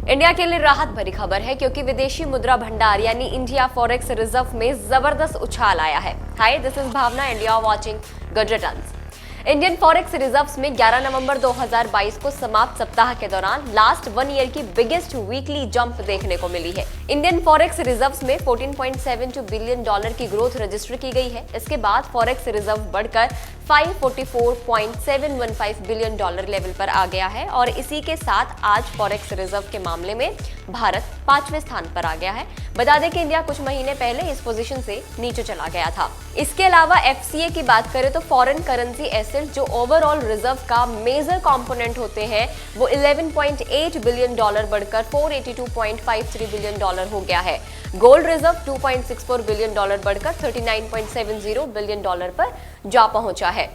India के लिए राहत भरी खबर है क्योंकि विदेशी मुद्रा भंडार यानी इंडिया फॉरेक्स रिजर्व में जबरदस्त उछाल आया है। Hi, this is Bhavna and you are watching good returns. Indian forex reserves में 11 नवंबर 2022 को समाप्त सप्ताह के दौरान लास्ट 1 ईयर की बिगेस्ट वीकली जंप देखने को मिली है। इंडियन फॉरेक्स रिजर्व्स में $14.72 बिलियन की ग्रोथ रजिस्टर की गई है। इसके बाद फॉरेक्स रिजर्व बढ़कर $544.715 बिलियन लेवल पर आ गया है और इसी के साथ आज फॉरेक्स रिजर्व के मामले में भारत 5वें स्थान पर आ गया है। बता दें कि इंडिया कुछ महीने पहले इस पोजीशन से नीचे चला गया था। इसके अलावा एफसीए की बात करें तो फॉरेन करेंसी एसेट जो ओवरऑल रिजर्व का मेजर कंपोनेंट होते हैं वो $11.8 बिलियन बढ़कर $482.53 बिलियन हो गया है। गोल्ड रिजर्व $2.64 बिलियन बढ़कर $39.70 बिलियन पर जा पहुंचा है।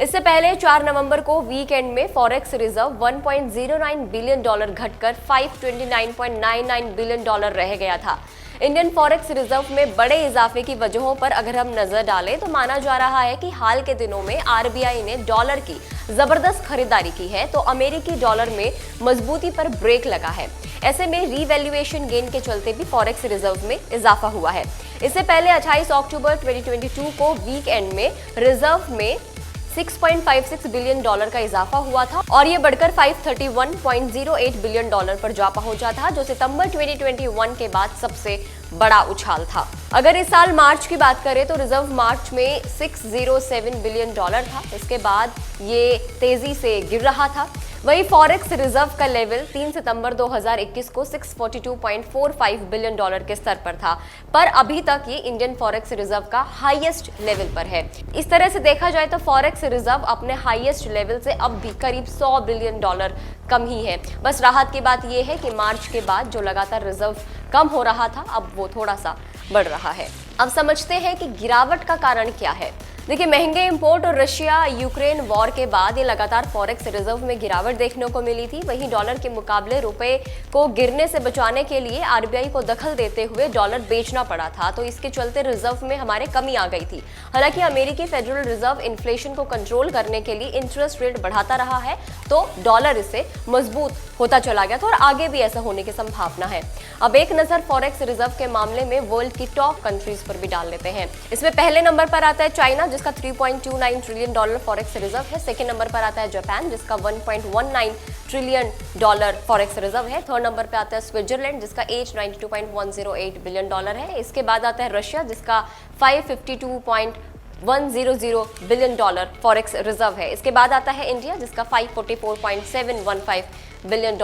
इससे पहले 4 नवंबर को वीकेंड में फॉरेक्स रिजर्व $1.09 बिलियन घटकर $529.99 बिलियन रह गया था। इंडियन फॉरेक्स रिजर्व में बड़े इजाफे की वजहों पर अगर हम नजर डालें तो माना जा रहा है कि हाल के दिनों में आरबीआई ने डॉलर की जबरदस्त खरीदारी की है तो अमेरिकी डॉलर में मजबूती पर ब्रेक लगा है। ऐसे में रीवैल्यूएशन गेन के चलते भी फॉरेक्स रिजर्व में इजाफा हुआ है। इससे पहले 28 अक्टूबर 2022 को वीकेंड में रिजर्व में $6.56 बिलियन का इजाफा हुआ था और ये बढ़कर $531.08 बिलियन पर जा पहुंचा था, जो सितंबर 2021 के बाद सबसे बड़ा उछाल था। अगर इस साल मार्च की बात करें तो रिजर्व मार्च में $607 बिलियन था। इसके बाद ये तेजी से गिर रहा था। वही फॉरेक्स रिजर्व का लेवल 3 सितंबर 2021 को $642.45 बिलियन के स्तर पर था, पर अभी तक ये इंडियन फॉरेक्स रिजर्व का हाईएस्ट लेवल पर है। इस तरह से देखा जाए तो फॉरेक्स रिजर्व अपने हाईएस्ट लेवल से अब भी करीब $100 बिलियन कम ही है। बस राहत की बात यह है कि मार्च के बाद जो लगातार रिजर्व कम हो रहा था अब वो थोड़ा सा बढ़ रहा है। अब समझते हैं कि गिरावट का कारण क्या है। देखिए, महंगे इंपोर्ट और रशिया यूक्रेन वॉर के बाद ये लगातार फॉरेक्स रिजर्व में गिरावट देखने को मिली थी। वहीं डॉलर के मुकाबले रुपए को गिरने से बचाने के लिए आरबीआई को दखल देते हुए डॉलर बेचना पड़ा था, तो इसके चलते रिजर्व में हमारे कमी आ गई थी। हालांकि अमेरिकी फेडरल रिजर्व इन्फ्लेशन को कंट्रोल करने के लिए इंटरेस्ट रेट बढ़ाता रहा है तो डॉलर इससे मजबूत होता चला गया था और आगे भी ऐसा होने की संभावना है। अब एक नजर फॉरेक्स रिजर्व के मामले में वर्ल्ड की टॉप कंट्रीज पर भी डाल लेते हैं। इसमें पहले नंबर पर आता है चाइना जिसका $3.29 ट्रिलियन फॉरेक्स रिजर्व है। सेकंड नंबर पर आता है जापान जिसका $1.19 ट्रिलियन फॉरेक्स रिजर्व है। थर्ड नंबर पर आता है स्विट्जरलैंड जिसका $892.108 बिलियन है। इसके बाद आता है रशिया जिसका $552.100 बिलियन फॉरेक्स रिजर्व है। इसके बाद आता है इंडिया जिसका $544.715 बिलियन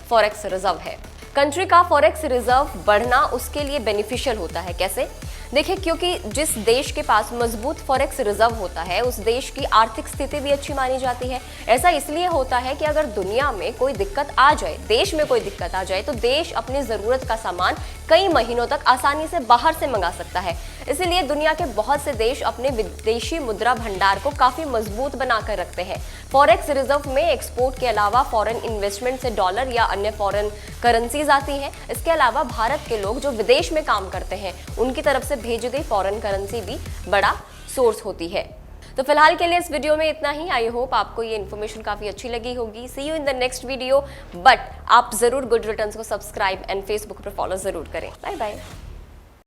फॉरेक्स रिजर्व है। कंट्री का फॉरेक्स रिजर्व बढ़ना उसके लिए बेनिफिशियल होता है। कैसे? देखिए, क्योंकि जिस देश के पास मजबूत फॉरेक्स रिजर्व होता है उस देश की आर्थिक स्थिति भी अच्छी मानी जाती है। ऐसा इसलिए होता है कि अगर दुनिया में कोई दिक्कत आ जाए, देश में कोई दिक्कत आ जाए तो देश अपनी जरूरत का सामान कई महीनों तक आसानी से बाहर से मंगा सकता है। इसीलिए दुनिया के बहुत से देश अपने विदेशी मुद्रा भंडार को काफी मजबूत बनाकर रखते हैं। फॉरेक्स रिजर्व में एक्सपोर्ट के अलावा फॉरेन इन्वेस्टमेंट से डॉलर या अन्य फॉरेन करेंसीज आती हैं। इसके अलावा भारत के लोग जो विदेश में काम करते हैं उनकी तरफ से भेजी गई फॉरेन करेंसी भी बड़ा सोर्स होती है। तो फिलहाल के लिए इस वीडियो में इतना ही। आई होप आपको ये इन्फॉर्मेशन काफी अच्छी लगी होगी। See you in the next video, but आप जरूर गुड रिटर्न्स को सब्सक्राइब एंड फेसबुक पर फॉलो जरूर करें। Bye bye.